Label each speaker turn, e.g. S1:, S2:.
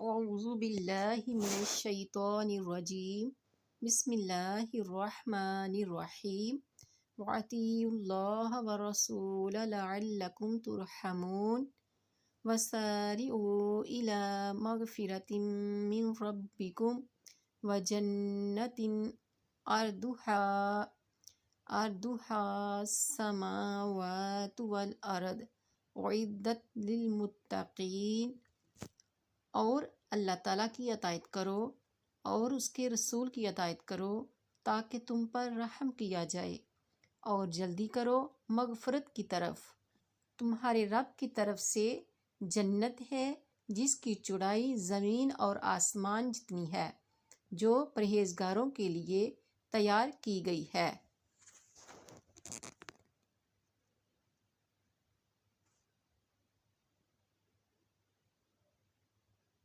S1: اعوذ باللہ من الشیطان الرجیم بسم اللہ الرحمن الرحیم وَأَطِیعُوا اللَّهَ وَالرَّسُولَ لَعَلَّکُمْ تُرْحَمُونَ وَسَارِعُوا إِلَىٰ مَغْفِرَةٍ مِّن رَّبِّکُمْ وَجَنَّةٍ عَرْضُهَا السَّمَاوَاتُ وَالْأَرْضُ أُعِدَّتْ لِلْمُتَّقِينَ۔ اور اللہ تعالیٰ کی اطاعت کرو اور اس کے رسول کی اطاعت کرو تاکہ تم پر رحم کیا جائے، اور جلدی کرو مغفرت کی طرف، تمہارے رب کی طرف سے جنت ہے جس کی چوڑائی زمین اور آسمان جتنی ہے، جو پرہیزگاروں کے لیے تیار کی گئی ہے۔